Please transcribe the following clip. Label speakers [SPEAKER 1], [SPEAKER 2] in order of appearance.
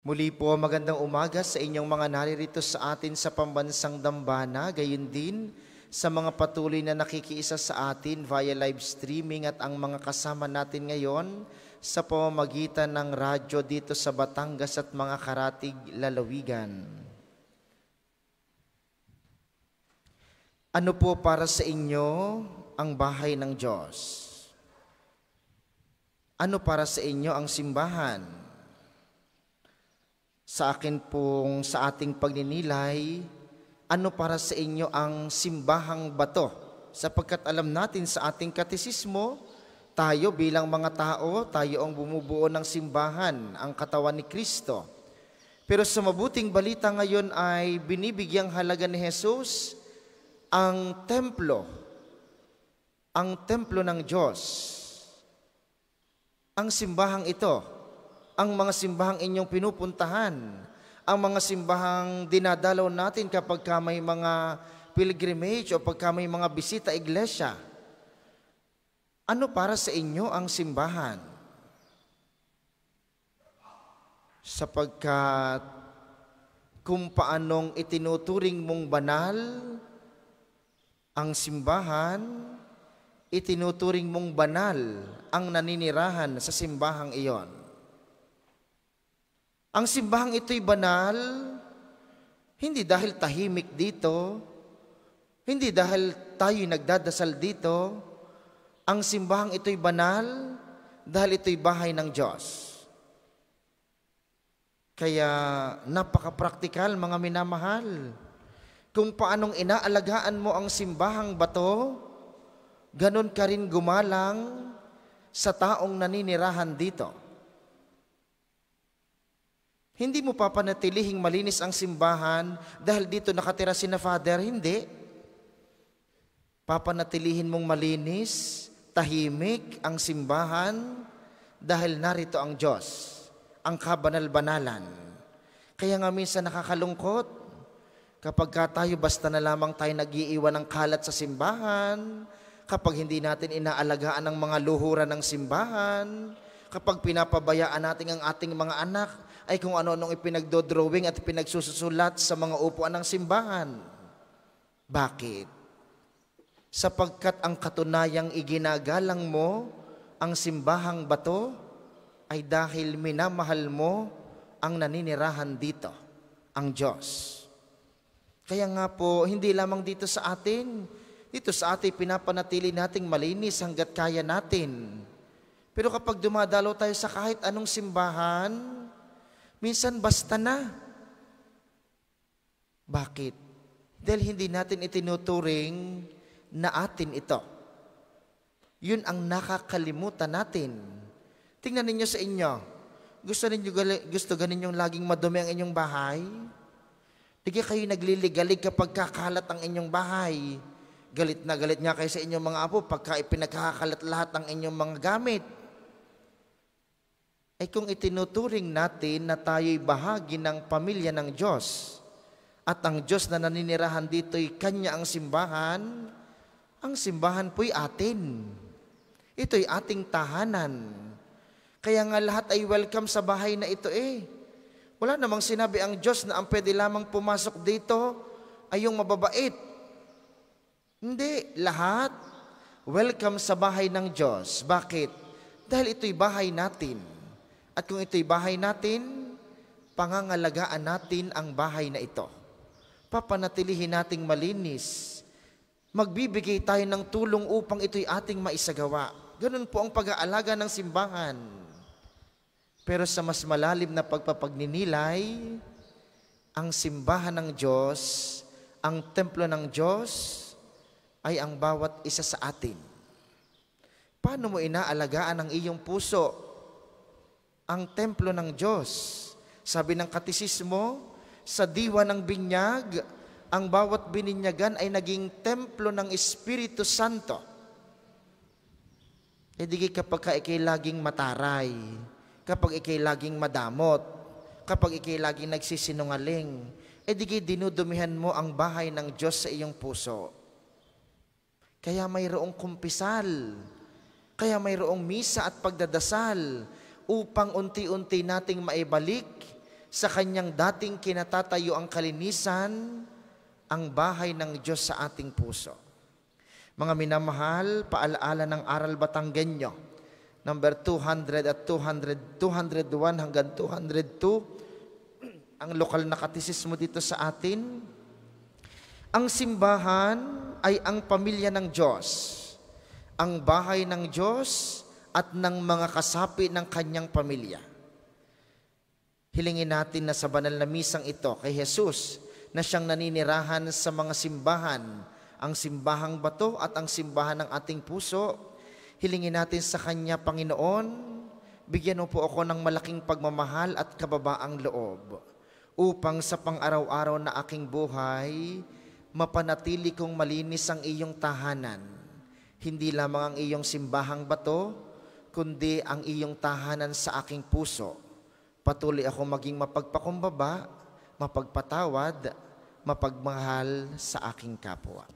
[SPEAKER 1] Muli po, magandang umaga sa inyong mga naririto sa atin sa pambansang dambana, gayon din sa mga patuloy na nakikiisa sa atin via live streaming at ang mga kasama natin ngayon sa pamamagitan ng radyo dito sa Batangas at mga karatig lalawigan. Ano po para sa inyo ang bahay ng Diyos? Ano para sa inyo ang simbahan? Sa ating pagninilay, ano para sa inyo ang simbahang bato? Sapagkat alam natin sa ating katesismo, tayo bilang mga tao, tayo ang bumubuo ng simbahan, ang katawan ni Kristo. Pero sa mabuting balita ngayon ay binibigyang halaga ni Jesus ang templo ng Diyos. Ang simbahang ito, ang mga simbahang inyong pinupuntahan, ang mga simbahang dinadalaw natin kapag may mga pilgrimage o pagka may mga bisita iglesia. Ano para sa inyo ang simbahan? Sapagkat kung paanong itinuturing mong banal ang simbahan, itinuturing mong banal ang naninirahan sa simbahang iyon. Ang simbahang ito'y banal, hindi dahil tahimik dito, hindi dahil tayo'y nagdadasal dito. Ang simbahang ito'y banal dahil ito'y bahay ng Diyos. Kaya napaka-praktikal mga minamahal. Kung paanong inaalagaan mo ang simbahang bato, ganon ka rin gumalang sa taong naninirahan dito. Hindi mo papanatilihing malinis ang simbahan dahil dito nakatira si na Father, hindi. Papanatilihin mong malinis, tahimik ang simbahan dahil narito ang Diyos, ang kabanal-banalan. Kaya nga minsan nakakalungkot kapag tayo basta na lamang tayo nag-iiwan ng kalat sa simbahan, kapag hindi natin inaalagaan ang mga luhuran ng simbahan, kapag pinapabayaan natin ang ating mga anak, ay kung ano-anong ipinagdodrawing at pinagsusulat sa mga upuan ng simbahan. Bakit? Sapagkat ang katunayang iginagalang mo, ang simbahang bato, ay dahil minamahal mo ang naninirahan dito, ang Diyos. Kaya nga po, hindi lamang dito sa atin pinapanatili nating malinis hanggat kaya natin. Pero kapag dumadalo tayo sa kahit anong simbahan, minsan basta na. Bakit? Dahil hindi natin itinuturing na atin ito. Yun ang nakakalimutan natin. Tingnan ninyo sa inyo. Gusto ganin yung laging madumi ang inyong bahay? Tigil kayo nagliligalig kapag kakalat ang inyong bahay. Galit na galit nga kayo sa inyong mga apo pagka ipinagkakalat lahat ang inyong mga gamit. Ay kung itinuturing natin na tayo'y bahagi ng pamilya ng Diyos at ang Diyos na naninirahan dito'y Kanya ang simbahan po'y atin. Ito'y ating tahanan. Kaya nga lahat ay welcome sa bahay na ito eh. Wala namang sinabi ang Diyos na ang pwede lamang pumasok dito ay yung mababait. Hindi, lahat welcome sa bahay ng Diyos. Bakit? Dahil ito'y bahay natin. At kung ito'y bahay natin, pangangalagaan natin ang bahay na ito. Papanatilihin nating malinis. Magbibigay tayo ng tulong upang ito'y ating maisagawa. Ganun po ang pag-aalaga ng simbahan. Pero sa mas malalim na pagpapagninilay, ang simbahan ng Diyos, ang templo ng Diyos, ay ang bawat isa sa atin. Paano mo inaalagaan ang iyong puso? Ang templo ng Diyos. Sabi ng katisismo, sa diwa ng binyag, ang bawat bininyagan ay naging templo ng Espiritu Santo. E di kapag ikay laging mataray, kapag ikay laging madamot, kapag ikay laging nagsisinungaling, e di dinudumihan mo ang bahay ng Diyos sa iyong puso. Kaya mayroong kumpisal, kaya mayroong misa at pagdadasal, upang unti-unti nating maibalik sa kanyang dating kinatatayo ang kalinisan, ang bahay ng Diyos sa ating puso. Mga minamahal, paalaala ng Aral Batanggenyo, number 200 at 201 hanggang 202, ang lokal na katisismo dito sa atin. Ang simbahan ay ang pamilya ng Diyos, ang bahay ng Diyos at ng mga kasapi ng kanyang pamilya. Hilingin natin na sa banal na misang ito kay Jesus na siyang naninirahan sa mga simbahan, ang simbahang bato at ang simbahan ng ating puso. Hilingin natin sa Kanya, Panginoon, bigyan mo po ako ng malaking pagmamahal at kababaang loob upang sa pang-araw-araw na aking buhay, mapanatili kong malinis ang iyong tahanan. Hindi lamang ang iyong simbahang bato, kundi ang iyong tahanan sa aking puso. Patuloy ako maging mapagpakumbaba, mapagpatawad, mapagmahal sa aking kapwa.